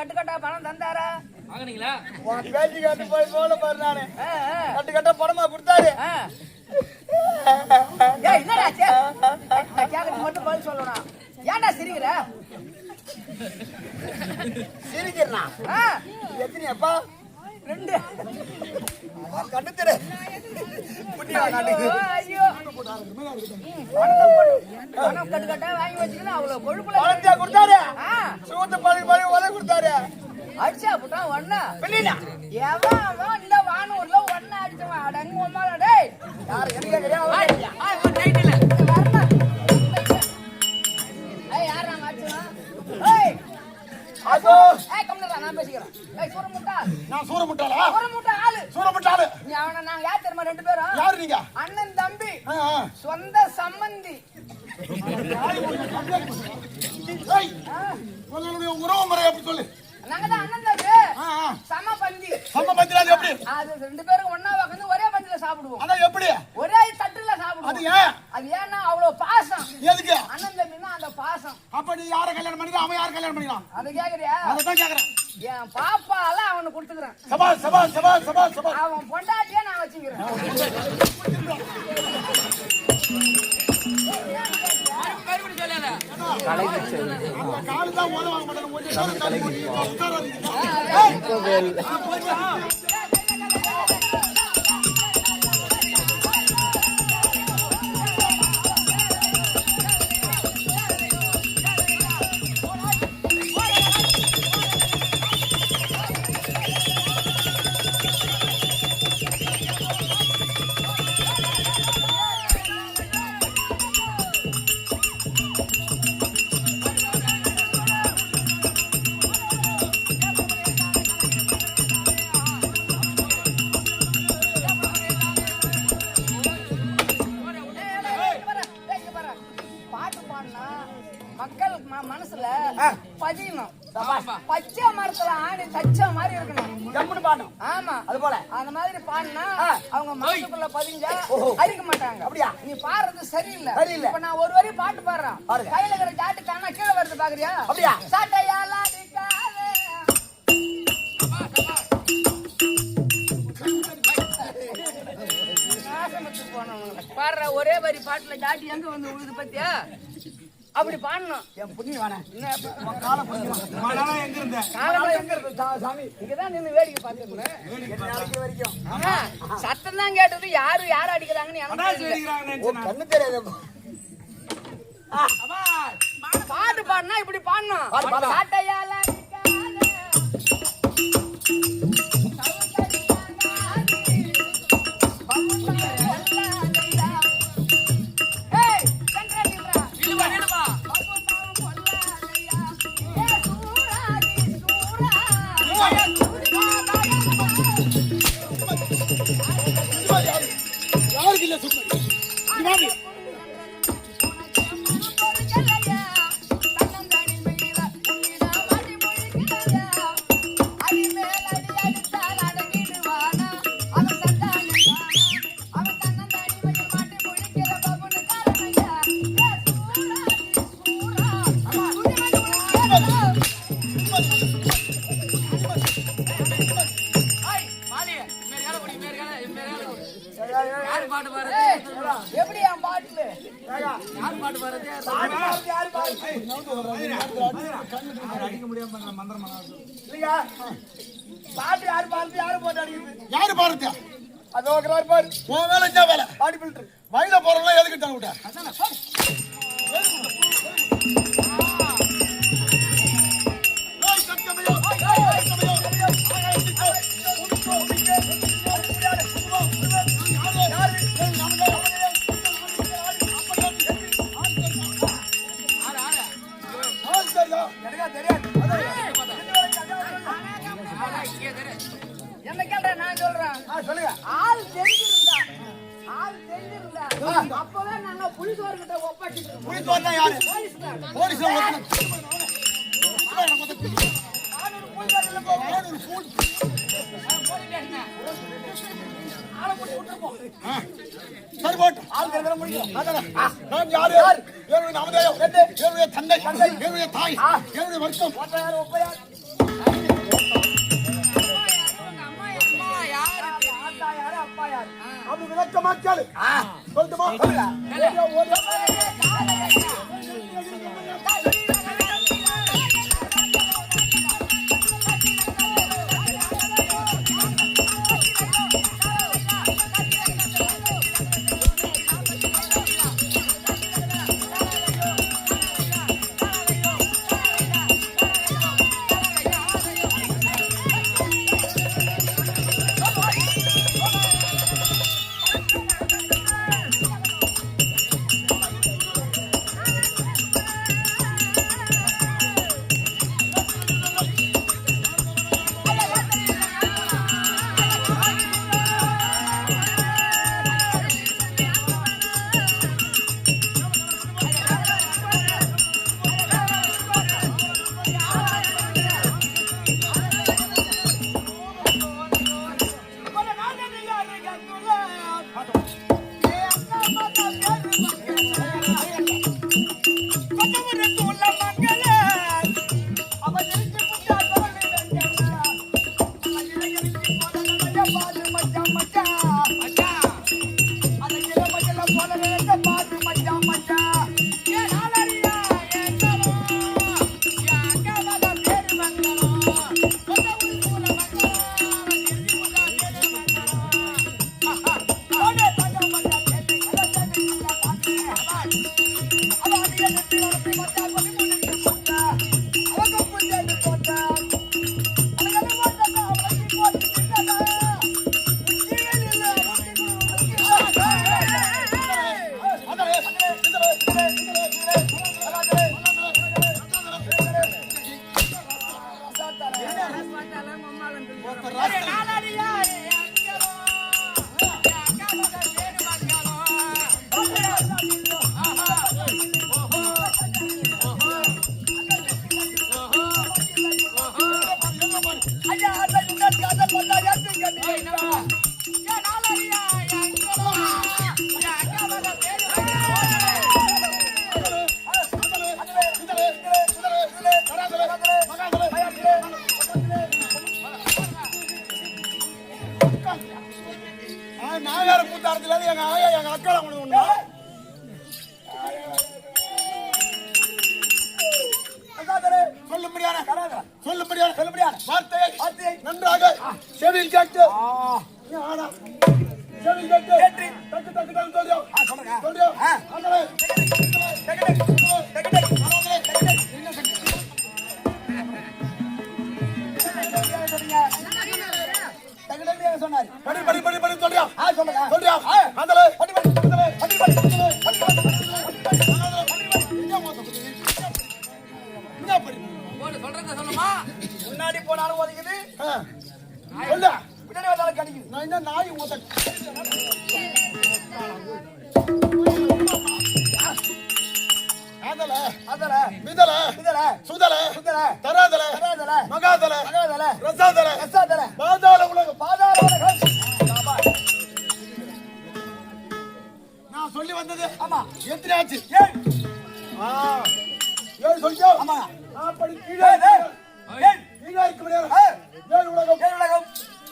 கட்டுக்கட்டா பணம் தந்தாரா? வாங்குனீங்களா? உன் பேச்சு கேட்டு போய் போல பாரு நானு. கட்டுக்கட்டா பணமா கொடுத்தாரு. என்னடா கேட்கறது மட்டும் பதில் சொல்லணும். ஏன்டா சிரிக்கிற? சிரிக்கிறா எத்தனை அப்பா? 2 கண்டுத்துரு. ஐயோ பணம் கட்டுக்கட்டா வாங்கி வச்சுக்கணும். அவ்வளவு கொழுப்புல பணத்தை கொடுத்தாரு. சூத்து பழி உதவி கொடுத்தாரு. அடிச்சா புட்டா ஒண்ணா பிள்ளைனா எவன் இந்த வானூர்ல ஒண்ணா அடிச்சவன் அடங்கு உமால டேய் யார் எங்க கேக்குறியா? டைட்டில் வரமா ஏய் யாரா மாச்சுனா? ஏய் அதோ ஏய் கம்னடா நான் பேசிக்கிறேன். ஏய் சூரமுட்டா. நான் சூரமுட்டாளா? சூரமுட்டா ஆளு. சூரமுட்டாளு. நீ அவன நாங்க யார் தெரியுமா 2 பேரும்? யார் நீங்க? அண்ணன் தம்பி. சொந்த சம்பந்தி. ஏய் உங்களுடைய உறவு முறை எப்படி சொல்லு? நாங்க தான் அண்ணன் தம்பி. சமபந்தி. சமபந்தில அது எப்படி? அது 2 பேரும் ஒண்ணா உட்கார்ந்து ஒரே பந்தில சாப்பிடுவோம். அத எப்படி? ஒரே தட்டுல சாப்பிடுவோம். அது ஏன்? அது ஏன்னா அவ்வளவு பாசம். எதுக்கு? அண்ணன் தம்பினா அந்த பாசம். அப்ப நீ யார கல்யாணம் பண்ணிடா? அவன் யார கல்யாணம் பண்ணிடான்? அது கேக்குறியா? அததான் கேக்குறேன். என் பாப்பால அவனுக்கு கொடுத்துக்கிறேன். சபா அவன் பொண்டாட்டியே நான் வச்சுக்கிறேன். காலு தான் ஓட வாங்க மாட்டாங்க. மக்கள் மனசுல பதியணும். பச்சை மரத்துல ஆணி தச்ச மாதிரி இருக்கணும். பாடணும். ஆமா அது போல அந்த மாதிரி பாடினா அவங்க மனசுக்குள்ள பதிஞ்சா அடிக்க மாட்டாங்க. அப்படியா? நீ பாடுறது சரியில்லை. இப்ப நான் ஒரு வரி பாட்டு பாடுறேன். கையில இருக்கிற ஜாட்டு காணா கீழே வருது பாக்குறியா? அப்படியா? சாட்டையால பாடுற ஒரே வரி பாட்டுல ஜாட்டி எங்க வந்து உழுது பத்தியா? அப்படி பாடணும். என் புண்ணி வேணா சாமி இங்கதான் நின்று வேடிக்கை பார்த்துருக்கேன் வரைக்கும். சத்தம் தான் கேட்டது. யாரு அடிக்கிறாங்கன்னு எனக்கு தெரியாது. பாட்டு பாடினா இப்படி பாடணும். சாட்டையால எப்படி என் பாட்டுல யார் பாட்டு பாடுறது? அடிக்க முடியாம மந்திரம் இல்லையா? பாட்டு யாரு பாடுறது? யாரு போட்டு அடிக்கிறது? யாரு பாடுறது? அது ஓகே பாரு. உன் வேலை என்ன வேலை? பாடி பில்டர் வயல போறவங்க எதுக்கு தான் விட்ட? என்ன கேள்ற? நான் சொல்றேன். சொல்லுங்க. ஆள் தெரிஞ்சிருந்தா அப்பவே நாங்க புலிசோர் கிட்ட ஒப்படைச்சிட்டோம். புலிசோர்னா யாரு? போலீஸ். சரி போட்டு ஆள் தெரிஞ்ச முடியும். நான் யாரு? என்னுடைய நாமதேயம், என்னுடைய தந்தை, என்னுடைய தாய், என்னுடைய வர்க்கம். கேளு சொல்லுமா நாகார கூத்தாரத்துல எங்க ஆயா எங்க அக்கால ஒண்ணு சொல்லும்படியான வார்த்தையை நன்றாக செவியில் கேட்டு செவியில் கேட்டு டக்கு டக்கு டக்கு சொல்றியா சொன்னாரு படி படி படி படி சொல்றியா சொல்றியா அந்தல படி படி படி படி முன்னாடி போனாலும் ஒதுக்குது சொல்ல பின்னாடி வந்தாலும் கடிக்குது நான் என்ன நாய் ஊத்த அதல அதல மிதல மிதல சுதல சுதல தராதல தராதல மகாதல மகாதல ரசாதல ரசாதல பாதாள உலகம் பாதாள உலகம் நான் சொல்லி வந்தது ஆமா எத்தனை ஆச்சு ஏழு சொல்லியோ ஆமா அப்படி கீழே கீழே இருக்க முடியாது ஏழு உலகம் ஏழு உலகம்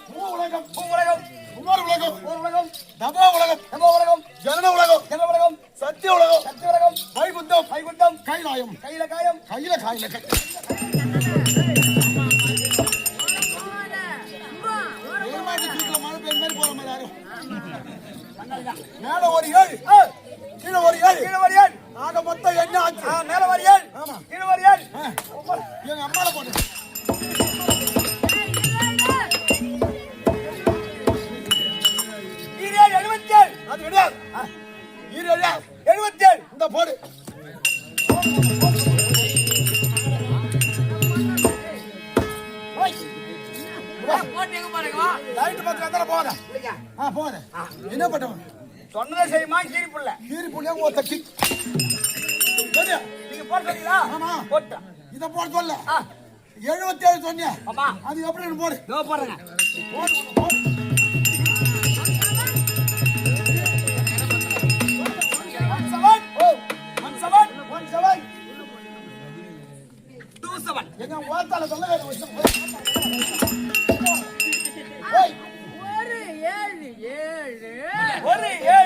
பூ உலகம் பூ உலகம் உமர் உலகம் உமர் உலகம் தபா உலகம் தபா உலகம் ஜனன உலகம் ஜனன உலகம் சத்திய உலகம் சத்திய உலகம் வைகுண்டம் வைகுண்டம் கைலாயம் கையில காயம் கையில காயில கை மேல ஒரு ஏழு கீழே ஒரு ஏழு கீழே ஒரு ஏழு ஆக மொத்தம் என்ன ஆச்சு மேல ஒரு ஏழு ஆமா கீழே ஒரு ஏழு எங்க அம்மால போட்டு ஈரேழு 77 அது கிடையாது ஈரேழு 77 இந்த போடு லைட் பக்கம் அந்தால போதா போதா என்ன பட்டவன் சொன்னதை செய்யுமா கீரி புள்ள கீரி புள்ள ஓத்த கிக் சரியா நீங்க போடுறீங்களா ஆமா போட்டா இத போட சொல்ல 77 சொன்னியா ஆமா அது எப்படி போடு இதோ போடுறேன் போடு எங்க வார்த்தால சொல்ல ஒரு 7 7 ஒரு 7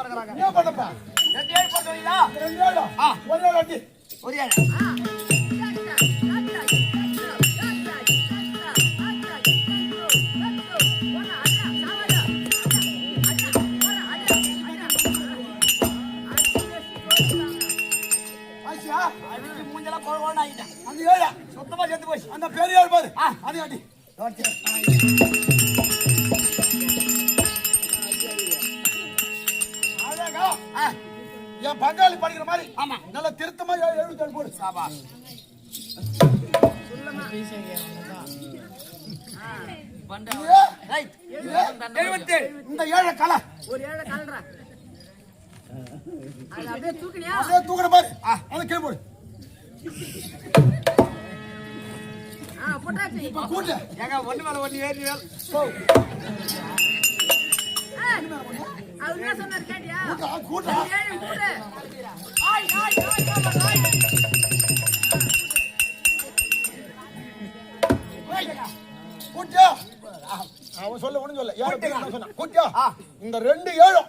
இருக்கிறாங்க. என்ன பண்ணப்பா 2 ஏழு போட்டுவீங்களா? 2 ஏழு ஒரு ஏழு அடி ஒரு ஏழு. ஆச்சியா அடிச்சு மூஞ்செல்லாம் கொழகொழன்னு ஆகிட்டேன். அந்த ஏழு சுத்தமா செத்து போச்சு. அந்த பெரிய ஏழு பாரு அது அடி அழகா என் பங்காளி படிக்கிற மாதிரி ஆமா. நல்ல திருத்தமா எழுதி போடு சாபா. ரைட். 77. இந்த ஏழை கலை ஒரு ஏழை கலரா அது அப்படியே தூக்குனியா அதே தூக்குற மாதிரி அதை கீழே போடு போட்டாச்சு இப்ப கூட்டு ஏங்க ஒண்ணு மேல ஒண்ணு ஏறி வேலை. அவர் என்ன சொன்னார் கேட்டியா கூட்டா ஏழு மூணு ஆய் ஆய் ஆய் ஆய். கூட்டியா அவன் சொல்ல ஒண்ணு சொல்ல ஏழு சொன்னா கூட்டியா இந்த 2 ஏழும்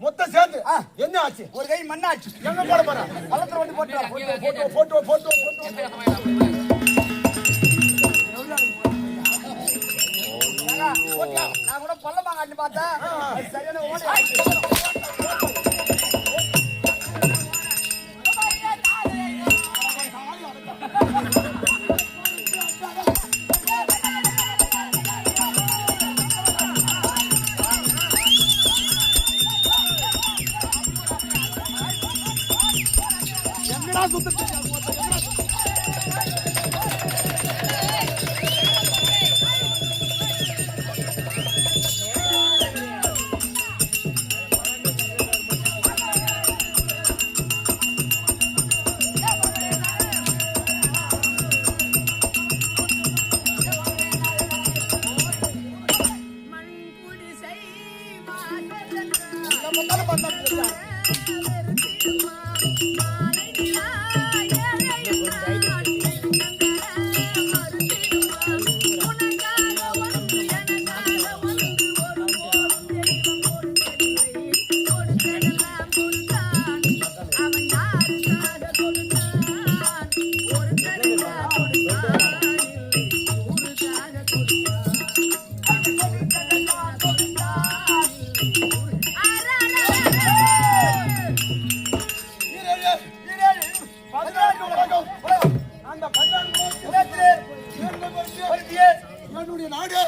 மொத்தம் சேர்த்து என்ன ஆச்சு ஒரு கை மண்ணாச்சு. எங்க போட போற பள்ளத்துல வந்து போட்டு வா. போட்டோ போட்டோ நான் கூட பள்ளமா காட்டி பார்த்தேன். அது சரியான ஓடி. என்னடா சுத்த மண்குடி செய்வார் என்னுடைய நாடு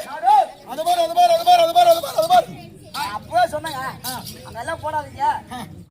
அது பாரு அது பாரு அது பாரு அது பாரு அது பாரு அது பாரு அப்பவே சொன்னாங்க. அதெல்லாம் போடாதீங்க.